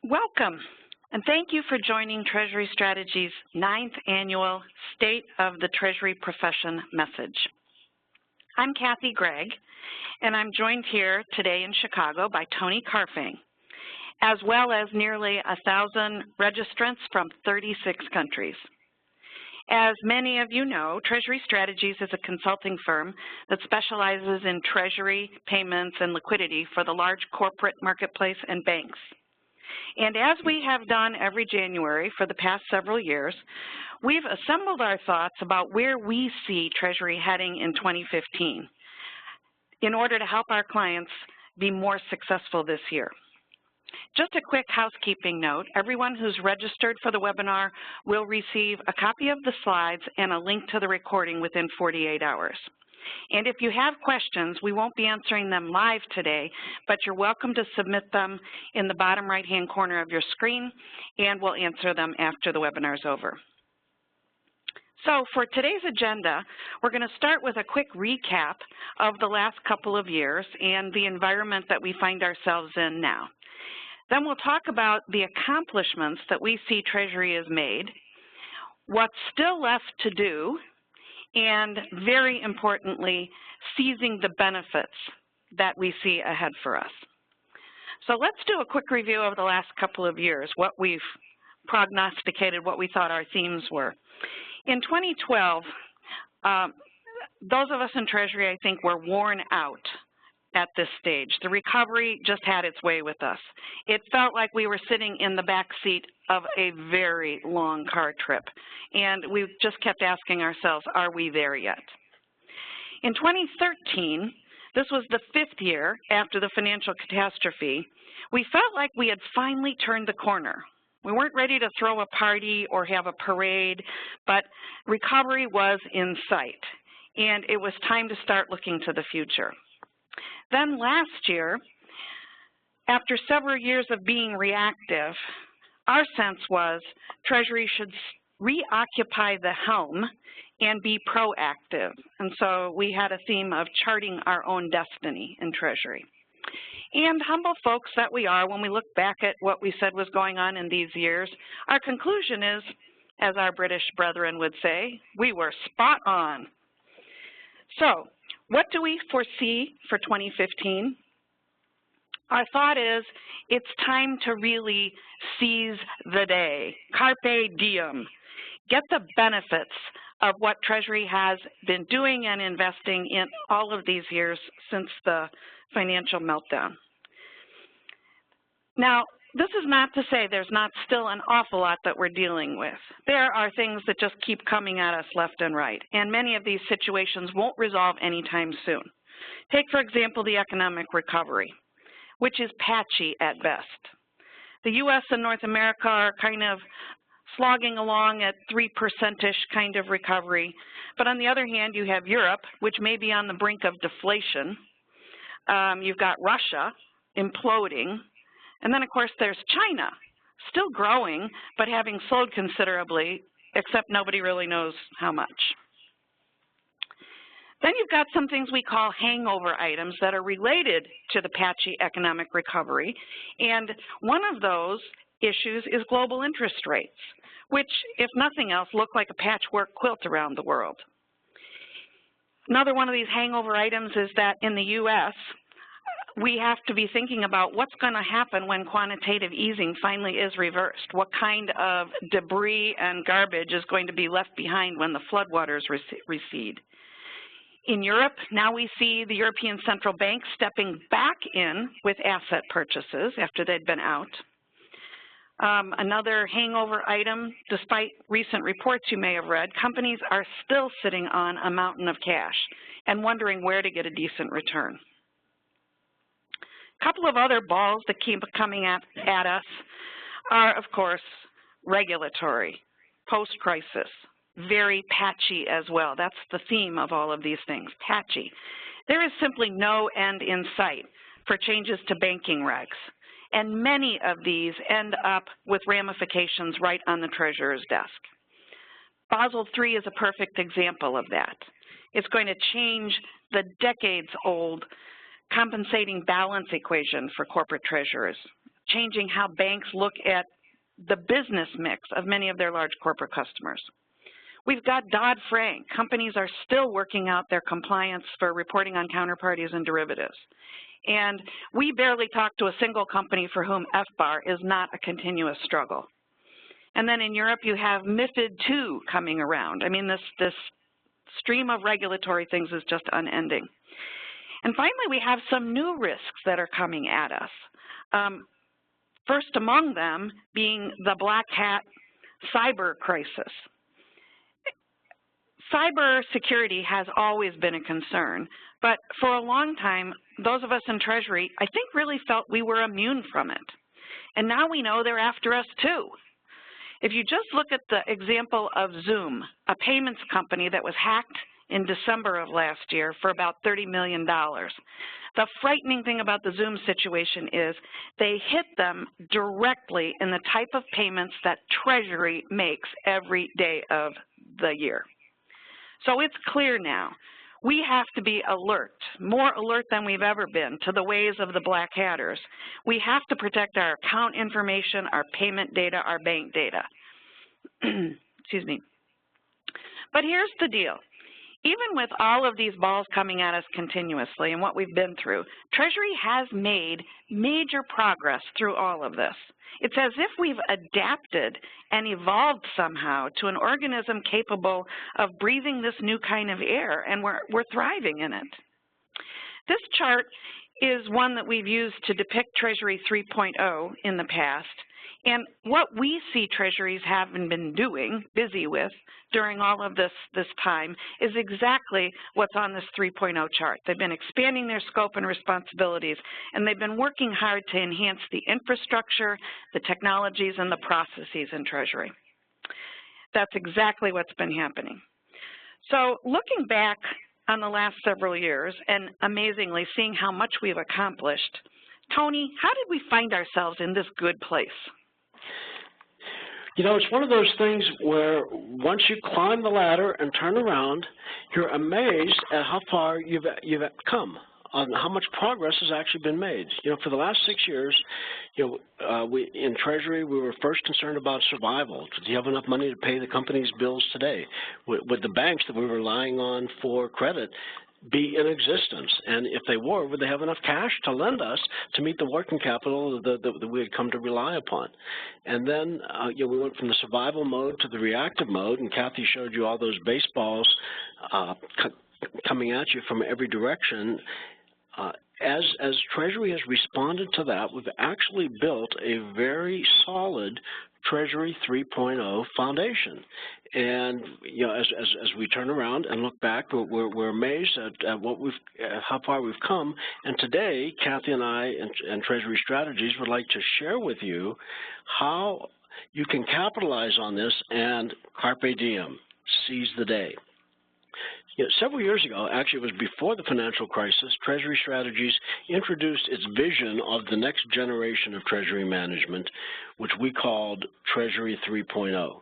Welcome, and thank you for joining Treasury Strategies' 9th Annual State of the Treasury Profession message. I'm Kathy Gregg, and I'm joined here today in Chicago by Tony Carfang, as well as nearly 1,000 registrants from 36 countries. As many of you know, Treasury Strategies is a consulting firm that specializes in treasury, payments, and liquidity for the large corporate marketplace and banks. And as we have done every January for the past several years, we've assembled our thoughts about where we see Treasury heading in 2015 in order to help our clients be more successful this year. Just a quick housekeeping note, everyone who's registered for the webinar will receive a copy of the slides and a link to the recording within 48 hours. And if you have questions, we won't be answering them live today, but you're welcome to submit them in the bottom right-hand corner of your screen, and we'll answer them after the webinar is over. So for today's agenda, we're going to start with a quick recap of the last couple of years and the environment that we find ourselves in now. Then we'll talk about the accomplishments that we see Treasury has made, what's still left to do, and very importantly, seizing the benefits that we see ahead for us. So let's do a quick review of the last couple of years, what we've prognosticated, what we thought our themes were. In 2012, those of us in Treasury, I think, were worn out at this stage. The recovery just had its way with us. It felt like we were sitting in the back seat of a very long car trip, and we just kept asking ourselves, are we there yet? In 2013, this was the 5th year after the financial catastrophe, we felt like we had finally turned the corner. We weren't ready to throw a party or have a parade, but recovery was in sight, and it was time to start looking to the future. Then last year, after several years of being reactive, our sense was Treasury should reoccupy the helm and be proactive. And so we had a theme of charting our own destiny in Treasury. And humble folks that we are, when we look back at what we said was going on in these years, our conclusion is, as our British brethren would say, we were spot on. So what do we foresee for 2015? Our thought is it's time to really seize the day, carpe diem, get the benefits of what Treasury has been doing and investing in all of these years since the financial meltdown. Now, this is not to say there's not still an awful lot that we're dealing with. There are things that just keep coming at us left and right, and many of these situations won't resolve anytime soon. Take, for example, the economic recovery, which is patchy at best. The U.S. and North America are kind of slogging along at 3%-ish kind of recovery, but on the other hand, you have Europe, which may be on the brink of deflation. You've got Russia imploding. And then, of course, there's China, still growing, but having slowed considerably, except nobody really knows how much. Then you've got some things we call hangover items that are related to the patchy economic recovery. And one of those issues is global interest rates, which, if nothing else, look like a patchwork quilt around the world. Another one of these hangover items is that in the U.S., we have to be thinking about what's going to happen when quantitative easing finally is reversed. What kind of debris and garbage is going to be left behind when the floodwaters recede? In Europe, now we see the European Central Bank stepping back in with asset purchases after they'd been out. Another hangover item, despite recent reports you may have read, companies are still sitting on a mountain of cash and wondering where to get a decent return. A couple of other balls that keep coming at us are, of course, regulatory, post-crisis, very patchy as well. That's the theme of all of these things, patchy. There is simply no end in sight for changes to banking regs, and many of these end up with ramifications right on the Treasurer's desk. Basel III is a perfect example of that. It's going to change the decades-old compensating balance equation for corporate treasurers. changing how banks look at the business mix of many of their large corporate customers. We've got dodd-frank. Companies are still working out their compliance for reporting on counterparties and derivatives. And we barely talk to a single company for whom FBAR is not a continuous struggle. And then in Europe, you have MiFID II coming around. I mean, this stream of regulatory things is just unending. And finally, we have some new risks that are coming at us. First among them being the black hat cyber crisis. Cyber security has always been a concern, but for a long time, those of us in Treasury, I think, really felt we were immune from it. And now we know they're after us too. If you just look at the example of Zoom, a payments company that was hacked in December of last year for about $30 million. The frightening thing about the Zoom situation is they hit them directly in the type of payments that Treasury makes every day of the year. So it's clear now, we have to be alert, more alert than we've ever been, to the ways of the black hatters. We have to protect our account information, our payment data, our bank data. Excuse me. But here's the deal. Even with all of these balls coming at us continuously and what we've been through, Treasury has made major progress through all of this. It's as if we've adapted and evolved somehow to an organism capable of breathing this new kind of air, and we're thriving in it. This chart is one that we've used to depict Treasury 3.0 in the past. And what we see treasuries haven't been doing, busy with, during all of this time is exactly what's on this 3.0 chart. They've been expanding their scope and responsibilities, and they've been working hard to enhance the infrastructure, the technologies, and the processes in Treasury. That's exactly what's been happening. So looking back on the last several years and amazingly seeing how much we've accomplished, Tony, how did we find ourselves in this good place? You know, it's one of those things where once you climb the ladder and turn around, you're amazed at how far you've come, on how much progress has actually been made. You know, for the last 6 years, we in Treasury, we were first concerned about survival. Do you have enough money to pay the company's bills today? Would the banks that we were relying on for credit be in existence? And if they were, would they have enough cash to lend us to meet the working capital that we had come to rely upon? And then we went from the survival mode to the reactive mode, and Kathy showed you all those baseballs coming at you from every direction. As Treasury has responded to that, we've actually built a very solid Treasury 3.0 foundation. And as we turn around and look back, we're amazed at how far we've come. And today, Kathy and I and Treasury Strategies would like to share with you how you can capitalize on this and carpe diem, seize the day. Several years ago, actually it was before the financial crisis, Treasury Strategies introduced its vision of the next generation of Treasury management, which we called Treasury 3.0.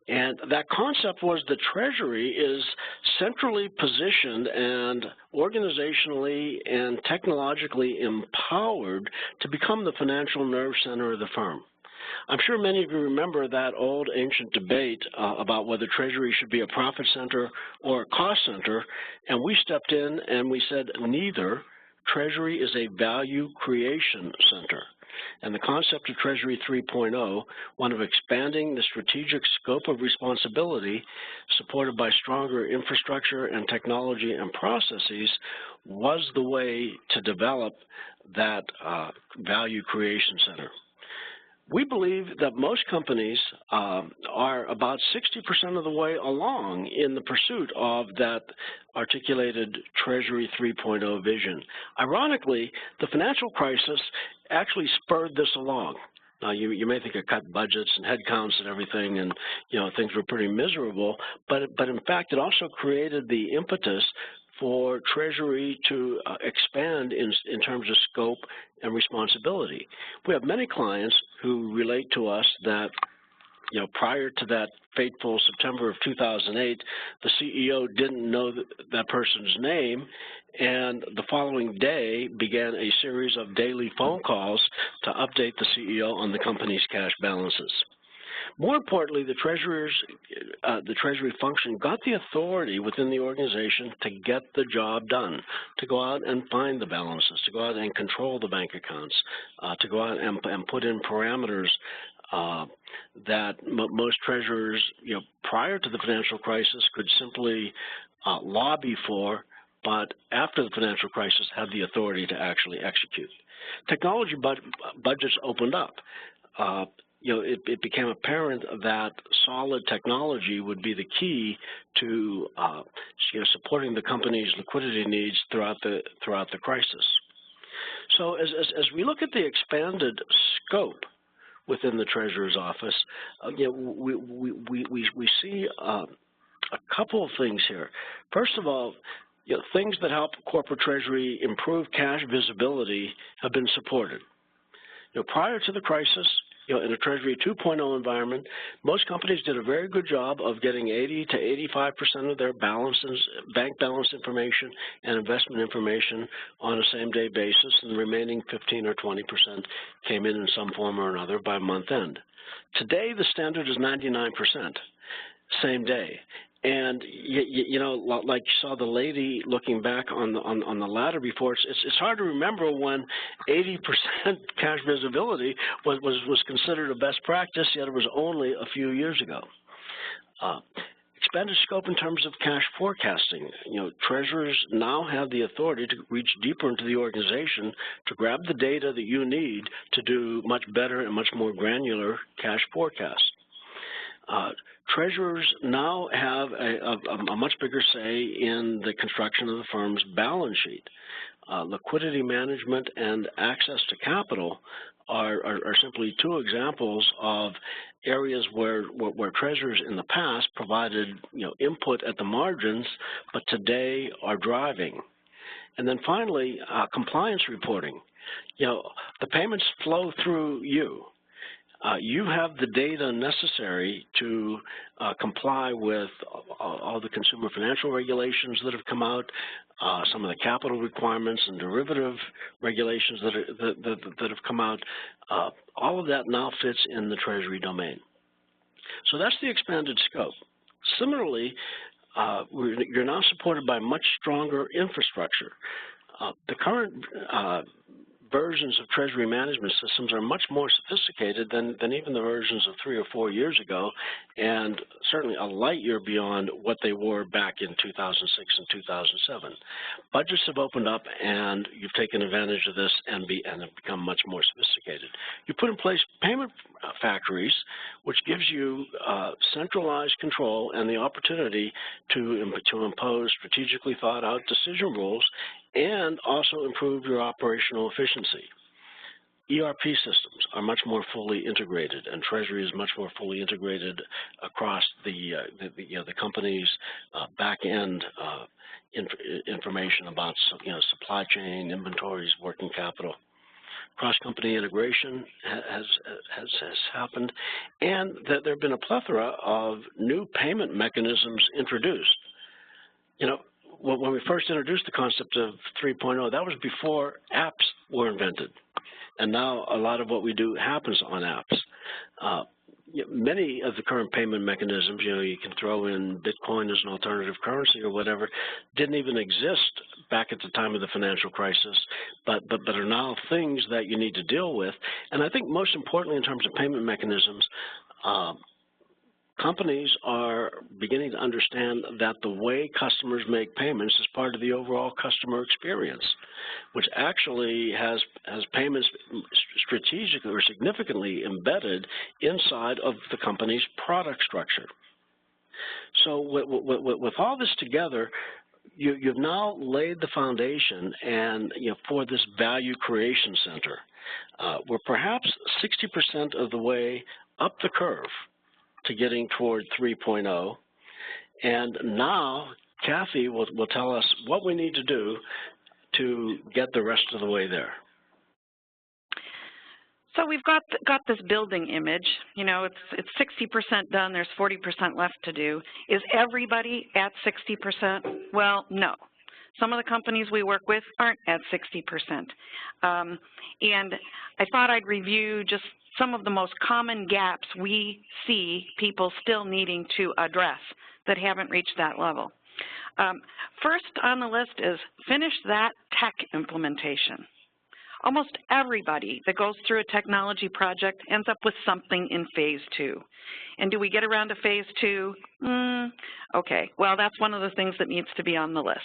And that concept was the Treasury is centrally positioned and organizationally and technologically empowered to become the financial nerve center of the firm. I'm sure many of you remember that old ancient debate about whether Treasury should be a profit center or a cost center, and we stepped in and we said neither. Treasury is a value creation center. And the concept of Treasury 3.0, one of expanding the strategic scope of responsibility supported by stronger infrastructure and technology and processes, was the way to develop that value creation center. We believe that most companies are about 60% of the way along in the pursuit of that articulated Treasury 3.0 vision. Ironically, the financial crisis actually spurred this along. Now, you may think it cut budgets and headcounts and everything, and things were pretty miserable, but in fact, it also created the impetus for Treasury to expand in terms of scope and responsibility. We have many clients who relate to us that prior to that fateful September of 2008, the CEO didn't know that person's name, and the following day began a series of daily phone calls to update the CEO on the company's cash balances. More importantly, the Treasury function got the authority within the organization to get the job done, to go out and find the balances, to go out and control the bank accounts, to go out and put in parameters that most treasurers, prior to the financial crisis, could simply lobby for, but after the financial crisis had the authority to actually execute. Technology budgets opened up. It became apparent that solid technology would be the key to supporting the company's liquidity needs throughout the crisis. So as we look at the expanded scope within the Treasurer's office, we see a couple of things here. First of all, things that help corporate treasury improve cash visibility have been supported. Prior to the crisis, in a Treasury 2.0 environment, most companies did a very good job of getting 80 to 85% of their balances, bank balance information and investment information on a same-day basis, and the remaining 15 or 20% came in some form or another by month end. Today, the standard is 99%, same day. And like you saw the lady looking back on the ladder before, it's hard to remember when 80% cash visibility was considered a best practice, yet it was only a few years ago. Expanded scope in terms of cash forecasting. Treasurers now have the authority to reach deeper into the organization to grab the data that you need to do much better and much more granular cash forecasts. Treasurers now have a much bigger say in the construction of the firm's balance sheet. Liquidity management and access to capital are simply two examples of areas where treasurers in the past provided input at the margins, but today are driving. And then finally, compliance reporting. The payments flow through you. You have the data necessary to comply with all the consumer financial regulations that have come out, some of the capital requirements and derivative regulations that have come out. All of that now fits in the Treasury domain. So that's the expanded scope. Similarly, you're now supported by much stronger infrastructure. The current versions of Treasury management systems are much more sophisticated than even the versions of 3 or 4 years ago, and certainly a light year beyond what they were back in 2006 and 2007. Budgets have opened up, and you've taken advantage of this and have become much more sophisticated. You put in place payment factories, which gives you centralized control and the opportunity to impose strategically thought out decision rules and also improve your operational efficiency. ERP systems are much more fully integrated, and Treasury is much more fully integrated across the company's back-end information about supply chain, inventories, working capital. Cross-company integration has happened, and that there have been a plethora of new payment mechanisms introduced. When we first introduced the concept of 3.0, that was before apps were invented. And now a lot of what we do happens on apps. Many of the current payment mechanisms, you can throw in Bitcoin as an alternative currency or whatever, didn't even exist back at the time of the financial crisis, but are now things that you need to deal with. And I think most importantly in terms of payment mechanisms, companies are beginning to understand that the way customers make payments is part of the overall customer experience, which actually has payments strategically or significantly embedded inside of the company's product structure. So with all this together, you've now laid the foundation and for this value creation center. We're perhaps 60% of the way up the curve to getting toward 3.0, and now Kathy will tell us what we need to do to get the rest of the way there. So we've got this building image. You know, it's 60% done. There's 40% left to do. Is everybody at 60%? Well, no. Some of the companies we work with aren't at 60%. And I thought I'd review just some of the most common gaps we see people still needing to address that haven't reached that level. First on the list is finish that tech implementation. Almost everybody that goes through a technology project ends up with something in phase 2. And do we get around to phase 2? Okay, well, that's one of the things that needs to be on the list.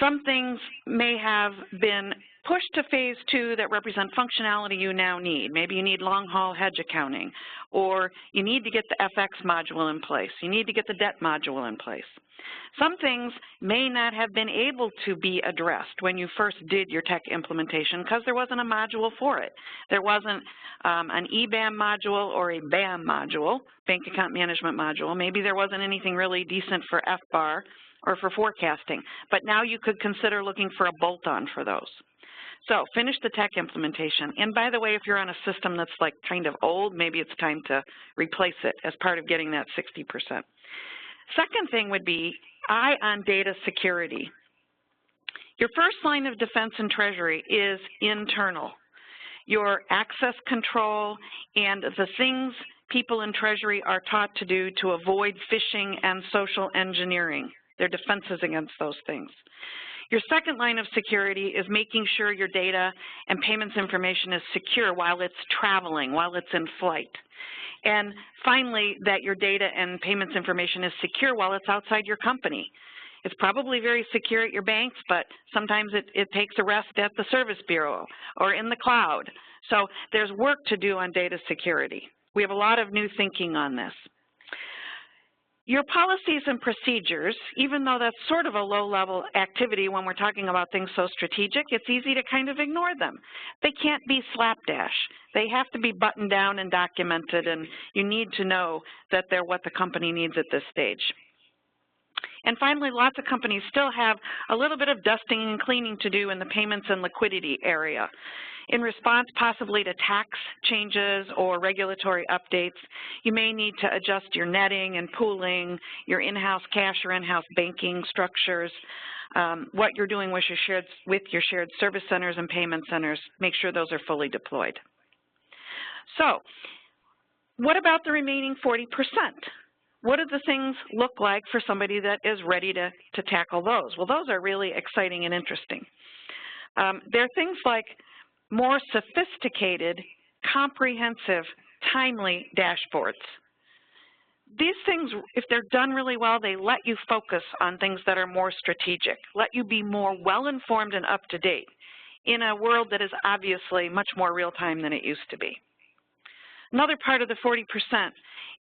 Some things may have been pushed to phase 2 that represent functionality you now need. Maybe you need long-haul hedge accounting, or you need to get the FX module in place. You need to get the debt module in place. Some things may not have been able to be addressed when you first did your tech implementation because there wasn't a module for it. There wasn't an EBAM module or a BAM module, bank account management module. Maybe there wasn't anything really decent for FBAR or for forecasting, but now you could consider looking for a bolt-on for those. So finish the tech implementation. And by the way, if you're on a system that's like kind of old, maybe it's time to replace it as part of getting that 60%. Second thing would be eye on data security. Your first line of defense in Treasury is internal. Your access control and the things people in Treasury are taught to do to avoid phishing and social engineering. Their defenses against those things. Your second line of security is making sure your data and payments information is secure while it's traveling, while it's in flight. And finally, that your data and payments information is secure while it's outside your company. It's probably very secure at your banks, but sometimes it takes a rest at the service bureau or in the cloud. So there's work to do on data security. We have a lot of new thinking on this. Your policies and procedures, even though that's sort of a low-level activity when we're talking about things so strategic, it's easy to kind of ignore them. They can't be slapdash. They have to be buttoned down and documented, and you need to know that they're what the company needs at this stage. And finally, lots of companies still have a little bit of dusting and cleaning to do in the payments and liquidity area. In response possibly to tax changes or regulatory updates, you may need to adjust your netting and pooling, your in-house cash or in-house banking structures, what you're doing with your shared service centers and payment centers, make sure those are fully deployed. So what about the remaining 40%? What do the things look like for somebody that is ready to tackle those? Well, those are really exciting and interesting. There are things like more sophisticated, comprehensive, timely dashboards. These things, if they're done really well, they let you focus on things that are more strategic, let you be more well-informed and up-to-date in a world that is obviously much more real-time than it used to be. Another part of the 40%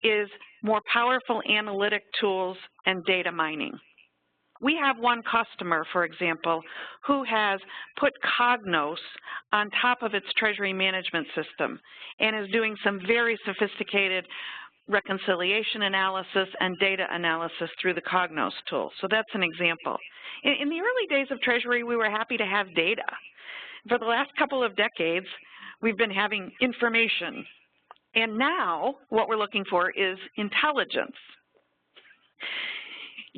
is more powerful analytic tools and data mining. We have one customer, for example, who has put Cognos on top of its treasury management system and is doing some very sophisticated reconciliation analysis and data analysis through the Cognos tool. So that's an example. In the early days of Treasury, we were happy to have data. For the last couple of decades, we've been having information. And now what we're looking for is intelligence.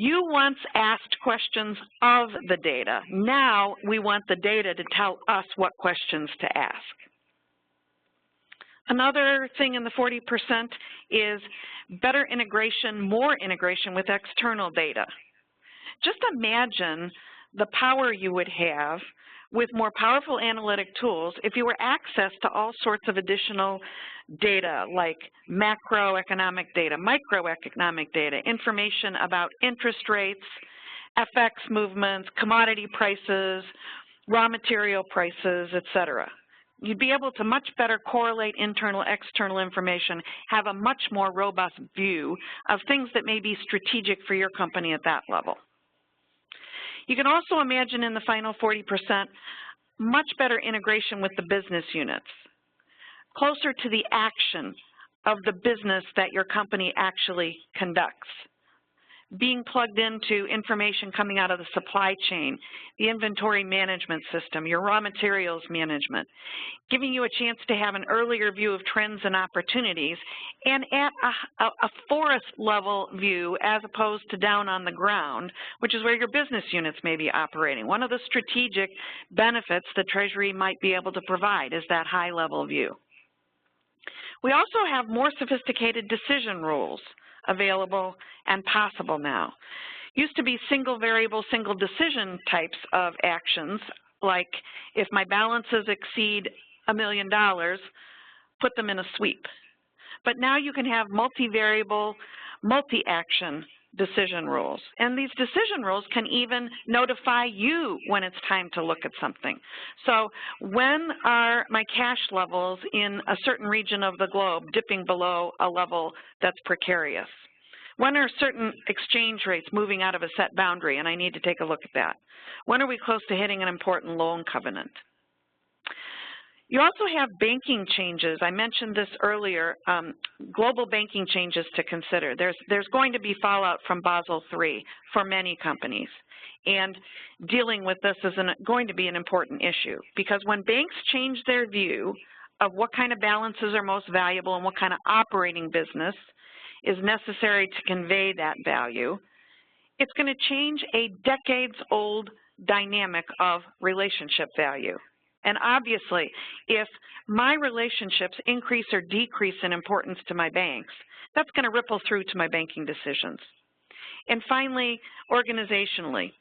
You once asked questions of the data. Now we want the data to tell us what questions to ask. Another thing in the 40% is better integration, more integration with external data. Just imagine the power you would have with more powerful analytic tools if you were access to all sorts of additional data like macroeconomic data, microeconomic data, information about interest rates, FX movements, commodity prices, raw material prices, etc. You'd be able to much better correlate internal, external information, have a much more robust view of things that may be strategic for your company at that level. You can also imagine in the final 40%, much better integration with the business units, closer to the action of the business that your company actually conducts. being plugged into information coming out of the supply chain, the inventory management system, your raw materials management, giving you a chance to have an earlier view of trends and opportunities, and at a forest level view as opposed to down on the ground, which is where your business units may be operating. One of the strategic benefits the Treasury might be able to provide is that high level view. We also have more sophisticated decision rules available and possible now. Used to be single variable, single decision types of actions, like if my balances exceed $1 million, put them in a sweep. But now you can have multivariable, multi-action decision rules. And these decision rules can even notify you when it's time to look at something. So when are my cash levels in a certain region of the globe dipping below a level that's precarious? When are certain exchange rates moving out of a set boundary and I need to take a look at that? When are we close to hitting an important loan covenant? You also have banking changes. I mentioned this earlier, global banking changes to consider. There's going to be fallout from Basel III for many companies. And dealing with this is going to be an important issue, because when banks change their view of what kind of balances are most valuable and what kind of operating business is necessary to convey that value, it's going to change a decades-old dynamic of relationship value. And obviously, if my relationships increase or decrease in importance to my banks, that's going to ripple through to my banking decisions. And finally, organizationally,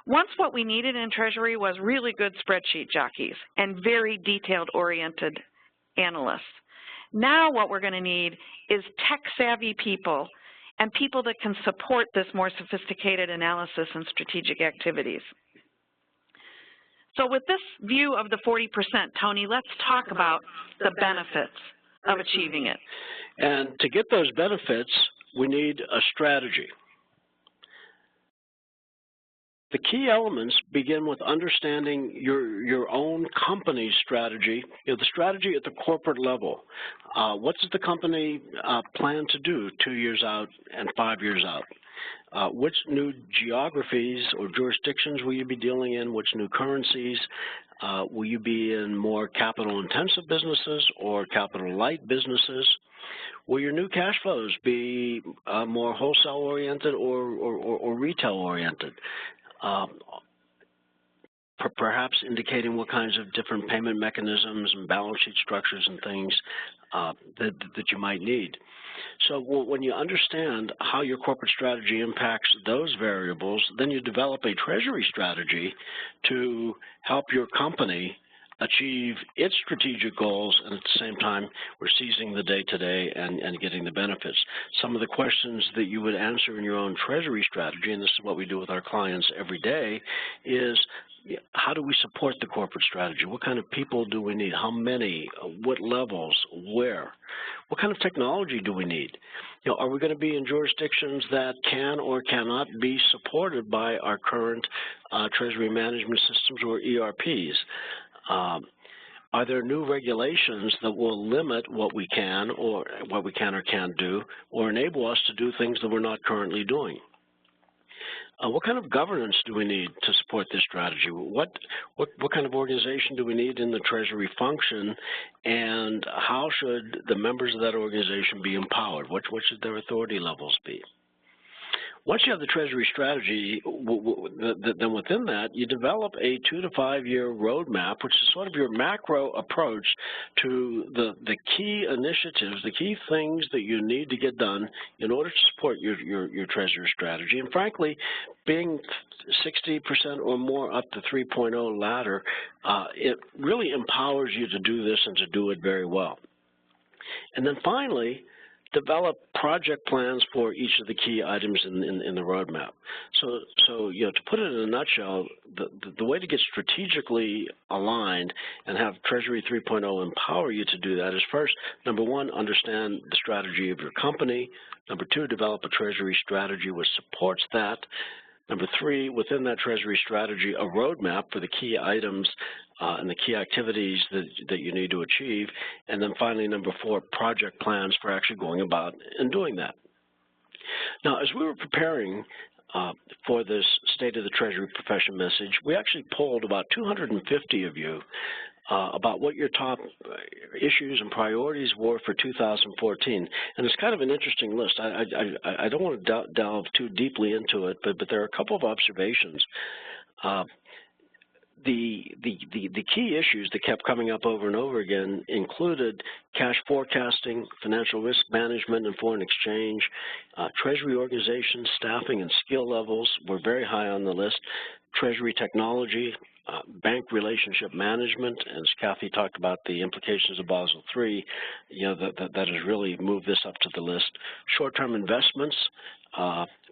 once what we needed in Treasury was really good spreadsheet jockeys and very detailed-oriented analysts. Now what we're going to need is tech-savvy people and people that can support this more sophisticated analysis and strategic activities. So with this view of the 40%, Tony, let's talk about the benefits of achieving it. And to get those benefits, we need a strategy. The key elements begin with understanding your own company's strategy, the strategy at the corporate level. What does the company plan to do 2 years out and 5 years out? Which new geographies or jurisdictions will you be dealing in? Which new currencies? Will you be in more capital-intensive businesses or capital-light businesses? Will your new cash flows be more wholesale-oriented or retail-oriented? Perhaps indicating what kinds of different payment mechanisms and balance sheet structures and things that you might need. So when you understand how your corporate strategy impacts those variables, then you develop a Treasury strategy to help your company achieve its strategic goals, and at the same time, we're seizing the day-to-day and getting the benefits. Some of the questions that you would answer in your own Treasury strategy, and this is what we do with our clients every day, is how do we support the corporate strategy? What kind of people do we need? How many? What levels? Where? What kind of technology do we need? Are we going to be in jurisdictions that can or cannot be supported by our current Treasury management systems or ERPs? Are there new regulations that will limit what we can or can't do, or enable us to do things that we're not currently doing? What kind of governance do we need to support this strategy? What kind of organization do we need in the Treasury function, and how should the members of that organization be empowered? What should their authority levels be? Once you have the Treasury strategy, then within that, you develop a 2 to 5 year roadmap, which is sort of your macro approach to the key initiatives, the key things that you need to get done in order to support your Treasury strategy. And frankly, being 60% or more up to 3.0 ladder, it really empowers you to do this and to do it very well. And then finally, develop project plans for each of the key items in the roadmap. So to put it in a nutshell, the way to get strategically aligned and have Treasury 3.0 empower you to do that is first, number one, understand the strategy of your company. Number two, develop a Treasury strategy which supports that. Number three, within that Treasury strategy, a roadmap for the key items and the key activities that you need to achieve. And then finally, number four, project plans for actually going about and doing that. Now, as we were preparing for this State of the Treasury Profession message, we actually polled about 250 of you about what your top issues and priorities were for 2014. And it's kind of an interesting list. I don't want to delve too deeply into it, but there are a couple of observations. The key issues that kept coming up over and over again included cash forecasting, financial risk management and foreign exchange, Treasury organization, staffing and skill levels were very high on the list, Treasury technology, bank relationship management, as Kathy talked about the implications of Basel III, that has really moved this up to the list. Short-term investments,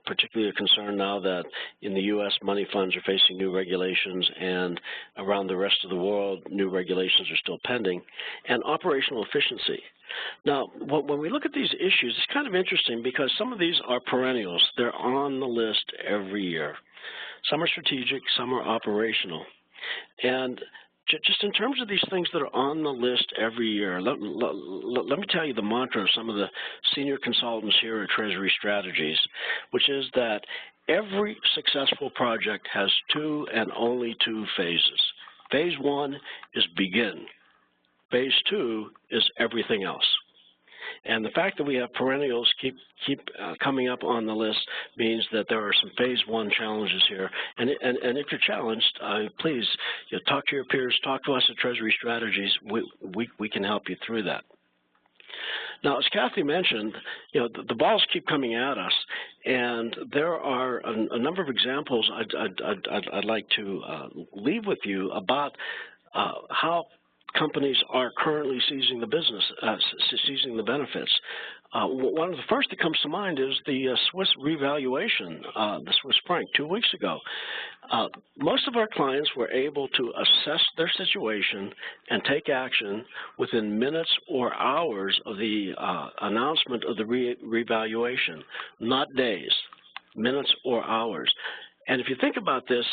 particularly a concern now that in the U.S. money funds are facing new regulations, and around the rest of the world new regulations are still pending, and operational efficiency. Now, when we look at these issues, it's kind of interesting because some of these are perennials. They're on the list every year. Some are strategic, some are operational. And just in terms of these things that are on the list every year, let me tell you the mantra of some of the senior consultants here at Treasury Strategies, which is that every successful project has two and only two phases. Phase one is begin. Phase two is everything else. And the fact that we have perennials keep coming up on the list means that there are some phase one challenges here. And if you're challenged, please talk to your peers, talk to us at Treasury Strategies. We can help you through that. Now, as Kathy mentioned, the balls keep coming at us, and there are a number of examples I'd like to leave with you about how companies are currently seizing the benefits. One of the first that comes to mind is the Swiss revaluation, the Swiss franc, 2 weeks ago. Most of our clients were able to assess their situation and take action within minutes or hours of the announcement of the revaluation, not days, minutes or hours. And if you think about this,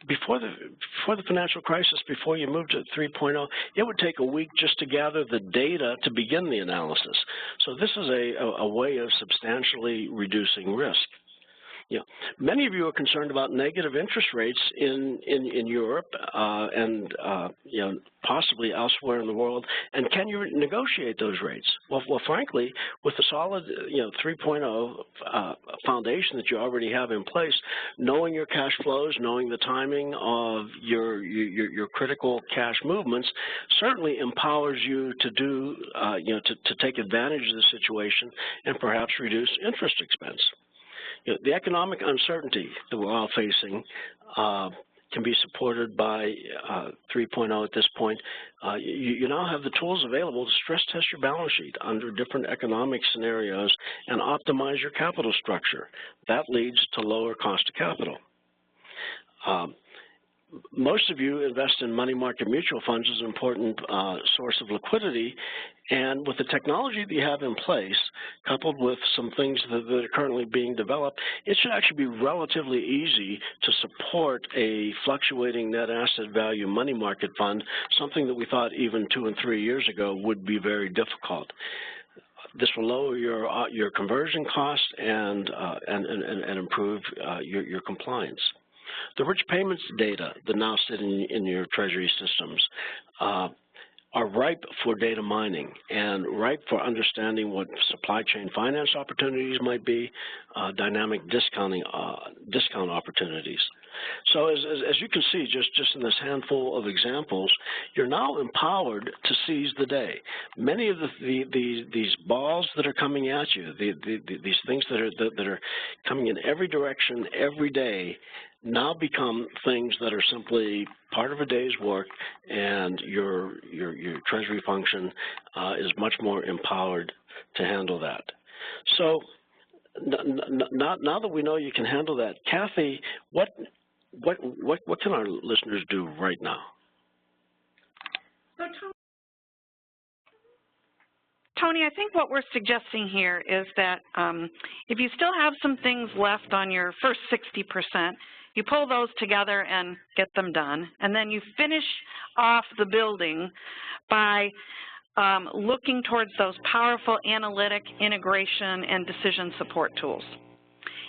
before the financial crisis, before you moved to 3.0, it would take a week just to gather the data to begin the analysis. So this is a way of substantially reducing risk. Many of you are concerned about negative interest rates in Europe and possibly elsewhere in the world. And can you negotiate those rates? Well, frankly, with the solid 3.0 foundation that you already have in place, knowing your cash flows, knowing the timing of your critical cash movements, certainly empowers you to do to take advantage of the situation and perhaps reduce interest expense. The economic uncertainty that we're all facing can be supported by 3.0 at this point. You now have the tools available to stress test your balance sheet under different economic scenarios and optimize your capital structure. That leads to lower cost of capital. Most of you invest in money market mutual funds as an important source of liquidity, and with the technology that you have in place, coupled with some things that are currently being developed, it should actually be relatively easy to support a fluctuating net asset value money market fund, something that we thought even 2 and 3 years ago would be very difficult. This will lower your conversion cost and improve your compliance. The rich payments data that now sit in your Treasury systems are ripe for data mining and ripe for understanding what supply chain finance opportunities might be, dynamic discount opportunities. So as you can see, just in this handful of examples, you're now empowered to seize the day. Many of these balls that are coming at you, these things that are coming in every direction every day, now become things that are simply part of a day's work, and your Treasury function is much more empowered to handle that. So now that we know you can handle that, Kathy, what can our listeners do right now? So Tony, I think what we're suggesting here is that if you still have some things left on your first 60%, you pull those together and get them done, and then you finish off the building by looking towards those powerful analytic, integration, and decision support tools.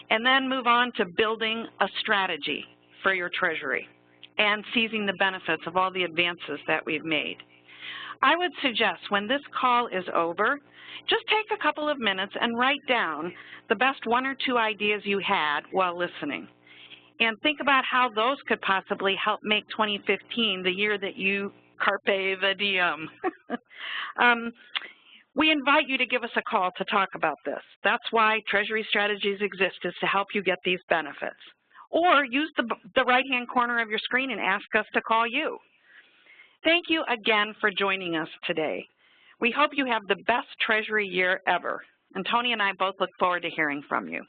And then move on to building a strategy for your Treasury and seizing the benefits of all the advances that we've made. I would suggest when this call is over, just take a couple of minutes and write down the best 1 or 2 ideas you had while listening. And think about how those could possibly help make 2015 the year that you carpe the diem. We invite you to give us a call to talk about this. That's why Treasury Strategies exist, is to help you get these benefits. Or use the right-hand corner of your screen and ask us to call you. Thank you again for joining us today. We hope you have the best Treasury year ever. And Tony and I both look forward to hearing from you.